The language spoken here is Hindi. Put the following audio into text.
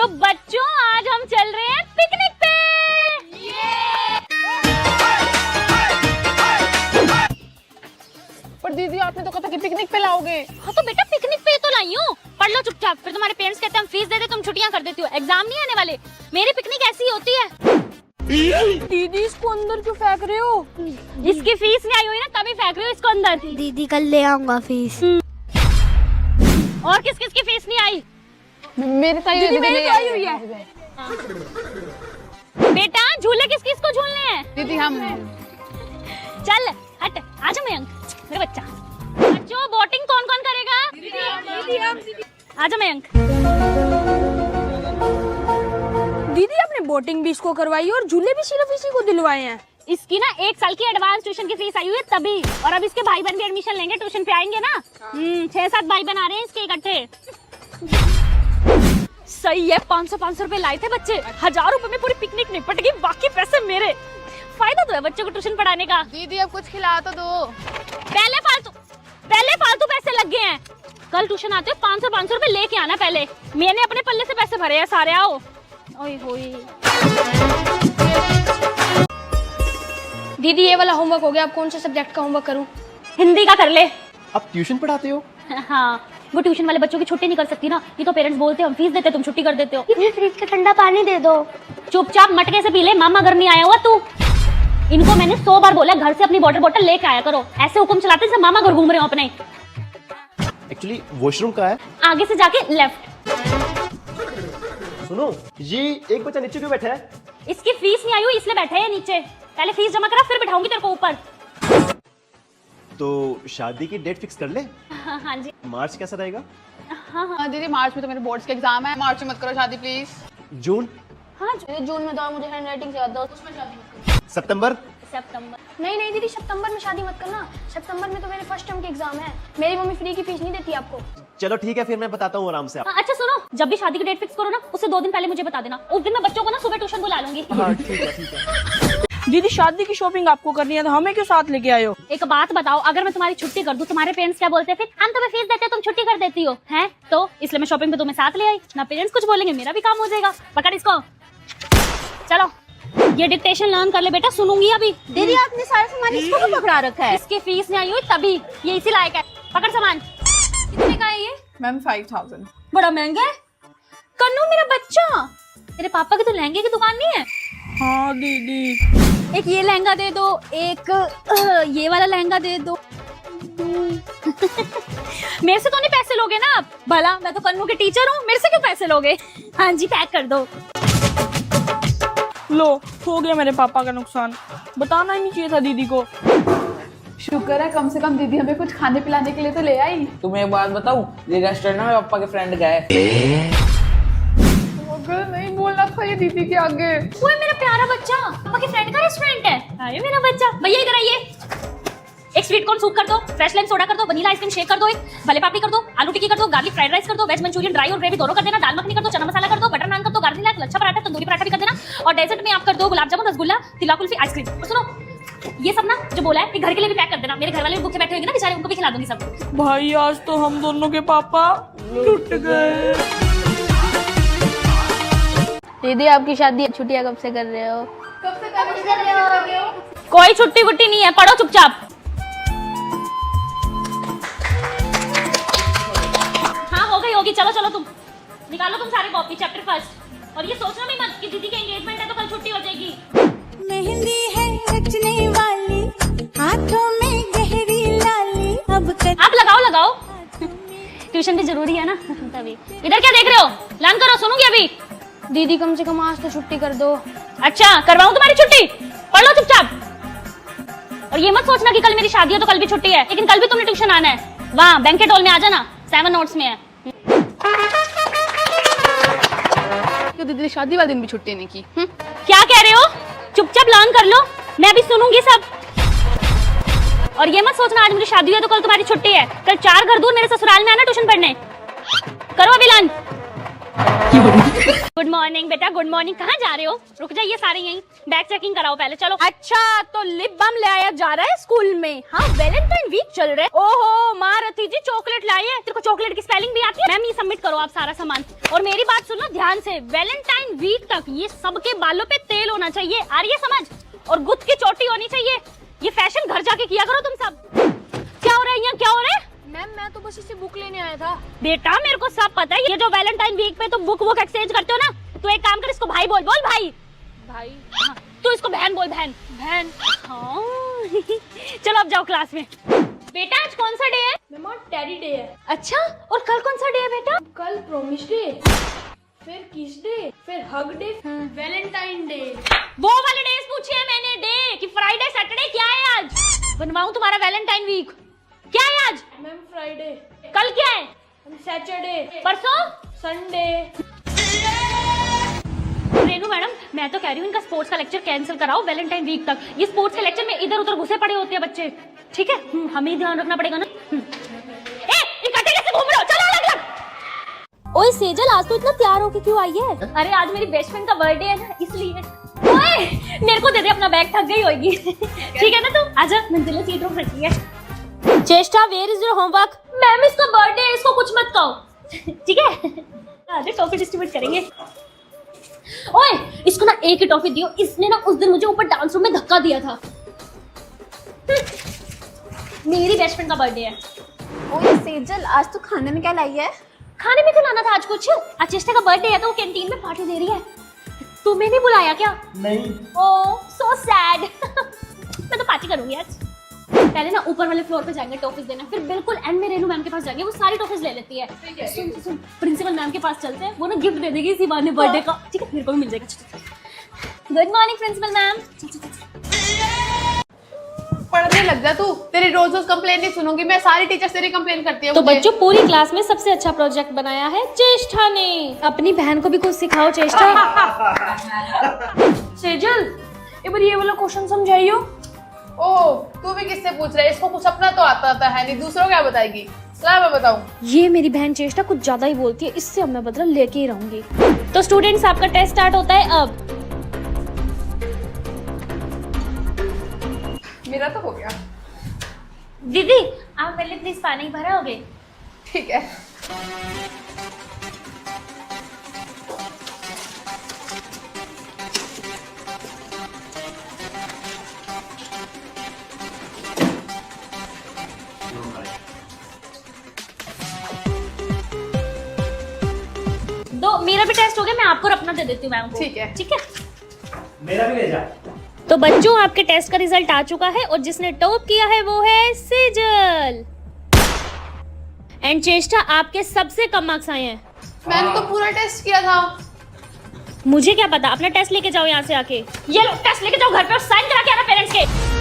बच्चों आज हम चल रहे हैं पिकनिक पे। पर दीदी आपने तो कहा था कि पिकनिक पे लाओगे। हाँ तो बेटा पिकनिक पे तो लाई हूँ। पढ़ लो चुपचाप, फिर तुम्हारे पेरेंट्स कहते हैं हम फीस दे दे, तुम छुट्टियां कर देती हो, एग्जाम नहीं आने वाले। मेरी पिकनिक ऐसी होती है। दीदी इसको अंदर क्यों फेंक रहे हो? इसकी फीस नहीं आई हुई ना तभी फेंक रही हो इसको अंदर। दीदी कल ले आऊंगा फीस। और किस किस की फीस नहीं आई? मेरी तो आई हुई है। बेटा झूले किस किस को झूलने हैं? दीदी हम चल हट, आजा मयंक मेरा बच्चा। बच्चों बोटिंग कौन कौन करेगा? दीदी। आजा मयंक। दीदी आपने बोटिंग भी इसको करवाई और झूले भी सिर्फ इसी को दिलवाए हैं। इसकी ना 1 साल की एडवांस ट्यूशन की फीस आई हुई है तभी, और अब इसके भाई बहन भी एडमिशन लेंगे, ट्यूशन पे आएंगे ना। 6-7 भाई बहन आ रहे हैं इसके इकट्ठे। सही है, 500 रुपए लाए थे बच्चे, 1000 रुपए में पूरी पिकनिक निपट गई, बाकी पैसे मेरे। फायदा तो है बच्चों को ट्यूशन पढ़ाने का। दीदी अब कुछ खिला तो दो। पहले फालतू पैसे लग गए हैं। कल ट्यूशन आते हो 500 रुपए लेके आना पहले। मैंने अपने पल्ले से पैसे भरे हैं सारे। आओ। ओए होए। दीदी ये वाला होमवर्क हो गया, अब कौन से सब्जेक्ट का होमवर्क करूं? हिंदी का कर ले। आप ट्यूशन पढ़ाते हो? हाँ, वो ट्यूशन वाले बच्चों की छुट्टी नहीं कर सकती ना। ये तो पेरेंट्स बोलते हैं हम फीस देते तुम छुट्टी कर देते हो। फ्रिज का ठंडा पानी दे दो। चुपचाप मटके से पी ले, मामा घर नहीं आया हुआ तू। इनको मैंने 100 बार बोला घर से अपनी वाटर बोतल लेके आया करो, ऐसे हुक्म चलाते जैसे मामा घर घूम रहे हो अपने। एक्चुअली वॉशरूम कहाँ है? आगे से जाके लेफ्ट। सुनो, ये एक बच्चा नीचे क्यों बैठा है? इसकी फीस नहीं आई हुई इसलिए बैठे हैं नीचे। पहले फीस जमा करा फिर बिठाऊंगी तेरे को ऊपर। तो शादी की डेट फिक्स कर ले। हाँ जी। मार्च कैसा रहेगा? हाँ दीदी मार्च में तो मेरे बोर्ड्स के एग्जाम है, मार्च में मत करो शादी प्लीज। जून? हाँ जून में तो मुझे हैंडराइटिंग से आता है, उसमें शादी मत करना। सितंबर? सितंबर। नहीं दीदी सितंबर में शादी मत करना, सितंबर में तो मेरे फर्स्ट टर्म के एग्जाम है। मेरी मम्मी फ्री की फीस नहीं देती आपको। चलो ठीक है, फिर मैं बताता हूँ आराम से। हाँ, अच्छा सुनो, जब भी शादी की डेट फिक्स करो ना उससे 2 दिन पहले मुझे बता देना। उस दिन मैं बच्चों को ना सुबह ट्यूशन बुला लूंगी। हाँ ठीक है। दीदी शादी की शॉपिंग आपको करनी है तो हमें क्यों साथ लेके आए हो? एक बात बताओ, अगर मैं तुम्हारी छुट्टी कर दूं तुम्हारे पेरेंट्स क्या बोलते हैं? फिर हम तुम्हें फीस देते हैं तुम छुट्टी कर देती हो हैं? तो इसलिए मैं शॉपिंग पे तुम्हें साथ ले आई। ना पेरेंट्स कुछ बोलेंगे, मेरा भी काम हो जाएगा। पकड़ इसको। चलो ये डिक्टेशन लर्न कर ले बेटा, सुनूंगी अभी। दीदी आपने सारा सामान इसको क्यों पकड़ा रखा है? इसकी फीस नहीं आई हुई तभी, ये इसी लायक है। पकड़ सामान। कितने का है ये? मैम 5000। बड़ा महंगा है। कन्नू मेरा बच्चा, तेरे पापा की तो लहंगे की दुकान नहीं है? हाँ दीदी। एक ये लहंगा दे दो, एक ये वाला लहंगा दे दो। मेरे से तो नहीं पैसे लोगे ना आप? भला मैं तो कन्नू के टीचर हूँ, मेरे से क्यों पैसे लोगे? हाँ जी पैक कर दो। लो हो गया मेरे पापा का नुकसान, बताना ही नहीं चाहिए था दीदी को। शुक्र है कम से कम दीदी हमें कुछ खाने पिलाने के लिए तो ले आई। तुम्हें एक बात बताऊं, ये रेस्टोरेंट में पापा के फ्रेंड गए। अगर नहीं बोलना था ये दीदी के आगे। वो है मेरा प्यारा बच्चा, पापा के फ्रेंड का रेस्टोरेंट है। अरे मेरा बच्चा, भैया इधर आइए। एक स्वीट कॉर्न सूप कर दो, फ्रेश लाइम सोडा कर दो, वनीला आइसक्रीम शेक कर दो, एक भले पापड़ी कर दो, आलू टिक्की कर दो, गार्लिक फ्राइड राइस कर दो, वेज मंचूरियन ड्राई और ग्रेवी दोनों कर देना, दाल मखनी कर दो, चना मसाला कर दो, बटर नान कर दो, गार्लिक नान, लच्छा पराठा, तंदूरी पराठा भी कर देना, और डेजर्ट में आप कर दो गुलाब जामुन, रसगुल्ला, तिला कुल्फी, आइसक्रीम। और सुनो ये सब ना जो बोला है घर के लिए भी पैक कर देना। मेरे घर वाले भूखे बैठे होंगे ना बेचारे, उनको भी खिला दूंगी सब। भाई आज तो हम दोनों के पापा लुट गए। दीदी आपकी शादी छुट्टियां कब से कर रहे हो? कोई छुट्टी वुट्टी नहीं है, पढ़ो चुपचाप। हाँ हो गई होगी, चलो चलो तुम निकालो तुम सारे कॉपी चैप्टर फर्स्ट। और ये सोचना भी मत कि दीदी के एंगेजमेंट है तो कल छुट्टी हो जाएगी। मेहंदी है रचने वाली, हाथों में गहरी लाली, अब लगाओ ट्यूशन भी जरूरी है ना तभी। इधर क्या देख रहे हो? लर्न करो, सुनूंगी अभी। दीदी कम से कम आज तो छुट्टी कर दो। अच्छा करवाऊं तुम्हारी छुट्टी? पढ़ लो चुपचाप। और ये मत सोचना कि कल मेरी शादी है तो कल भी छुट्टी है, लेकिन कल भी तुमने ट्यूशन आना है। वहाँ बैंकेट हॉल में आ जाना, 7 नोट्स में है। क्यों दीदी शादी वाले दिन भी छुट्टी नहीं की? क्या कह रहे हो? चुपचाप लर्न कर लो, मैं अभी सुनूंगी सब। और ये मत सोचना आज मुझे शादी है तो कल तुम्हारी छुट्टी है। कल 4 घर दूर मेरे ससुराल में आना ट्यूशन पढ़ने। करो अभी लर्न। गुड गुड मॉर्निंग बेटा, गुड मॉर्निंग। कहाँ जा रहे हो? रुक जाइए सारे यहीं, बैग चेकिंग कराओ पहले, चलो। अच्छा तो लिप बाम ले आया जा रहा है स्कूल में? हाँ वैलेंटाइन वीक चल रहा है। ओहो माँ रथी जी चॉकलेट लाई है। तेरे को चॉकलेट की स्पेलिंग भी आती है? मैम ये सबमिट करो आप सारा सामान। और मेरी बात सुनो ध्यान से, वैलेंटाइन वीक तक ये सबके बालों पे तेल होना चाहिए, आ रही है समझ? और गुद की चोटी होनी चाहिए। ये फैशन घर जाके किया करो तुम सब। क्या हो रहा है यहाँ, क्या हो रहा है? मैम मैं तो बस इसे बुक लेने आया था। बेटा मेरे को सब पता है, ये जो वैलेंटाइन वीक पे तुम बुक वुक एक्सचेंज करते हो ना, तो एक काम कर, इसको भाई बोल। बोल भाई। भाई हाँ, तू इसको बहन बोल, बहन। बहन। हाँ। चलो अब जाओ क्लास में। बेटा आज कौन सा डे है? मैम टेडी डे है। अच्छा, और कल कौन सा डे है बेटा? कल प्रोमिस डे, फिर किस डे, फिर हग डे, वैलेंटाइन डे। वो वाले डेज पूछे हैं मैंने, डे कि फ्राइडे सैटरडे क्या है आज? बनवाऊं तुम्हारा वैलेंटाइन वीक? क्या है आज? Ma'am Friday. कल क्या है? सैटरडे। परसों संडे। रेनू मैडम मैं तो कह रही हूँ इनका स्पोर्ट्स का लेक्चर कैंसिल कराओ वैलेंटाइन वीक तक। ये स्पोर्ट्स के लेक्चर में इधर उधर घुसे पड़े होते हैं बच्चे, ठीक है? हमें ही ध्यान रखना पड़ेगा ना। इकट्ठे कैसे घूम रहे हो? चलो अलग अलग। ओए सेजल आज तो इतना तैयार होके क्यों आई है? अरे आज मेरी बेस्ट फ्रेंड का बर्थडे है ना, इसलिए। ओए मेरे को दे दे अपना बैग, थक गई होगी। ठीक है ना तू? आजा, मंजिला सीट रोक रखी है। Cheshta where is your homework? Ma'am इसका बर्थडे है, इसको कुछ मत कहो, ठीक है? आजा टॉफी डिस्ट्रीब्यूट करेंगे। ओए इसको ना एक ही टॉफी दियो, इसने ना उस दिन मुझे ऊपर डांस रूम में धक्का दिया था। मेरी बेस्ट फ्रेंड का बर्थडे है। ओए सेजल आज तो खाने में क्या लाई है? खाने में खिलाना था आज कुछ। आज चेष्टा का बर्थडे है तो वो कैंटीन में पार्टी दे रही है। तुम्हें नहीं बुलाया क्या? नहीं। ओह सो सैड। मैं तो पार्टी करूंगी आज। पहले ना ऊपर वाले फ्लोर पे जाएंगे टॉफीज देने, फिर बिल्कुल एंड में रेनू मैम के पास जाएंगे, वो सारी टॉफीज ले लेती है। सुन सुन प्रिंसिपल मैम के पास चलते हैं, वो ना गिफ्ट दे देगी इसी बहाने बर्थडे का, ठीक है? मेरे को भी मिल जाएगा। Good morning principal ma'am. पढ़ने लग जा तू, तेरी रोज रोज कंप्लेन नहीं सुनूंगी मैं, सारी टीचर्स तेरी कंप्लेन करती है। तो मुझे। बच्चों पूरी क्लास में सबसे अच्छा प्रोजेक्ट बनाया है चेष्टा ने। अपनी बहन को भी कुछ सिखाओ चेष्टा। सेजल एक बार ये वाला क्वेश्चन समझाइयो। ओह तू भी किससे पूछ रहा है? इसको कुछ अपना तो आता है नहीं, दूसरों क्या बताएगी? चला मैं बताऊं। ये मेरी बहन चेष्टा कुछ ज्यादा ही बोलती है, इससे अब मैं बदला लेके ही रहूंगी। तो स्टूडेंट्स आपका टेस्ट स्टार्ट होता है अब। मेरा तो हो गया। दीदी आप मेरे लिए प्लीज पानी भराओगे? ठीक है। दो, मेरा भी टेस्ट हो गया, मैं आपको अपना दे देती हूँ मैम को। ठीक है। ठीक है। मेरा भी ले जा। तो बच्चों आपके टेस्ट का रिजल्ट आ चुका है और जिसने टॉप किया है वो है सेजल। एंड चेष्टा आपके सबसे कम मार्क्स आए हैं। मैंने तो पूरा टेस्ट किया था। मुझे क्या पता, अपना टेस्ट लेके जाओ यहाँ से आके। ये लो टेस्ट लेके जाओ घर पे और साइन करा के आना पेरेंट्स के।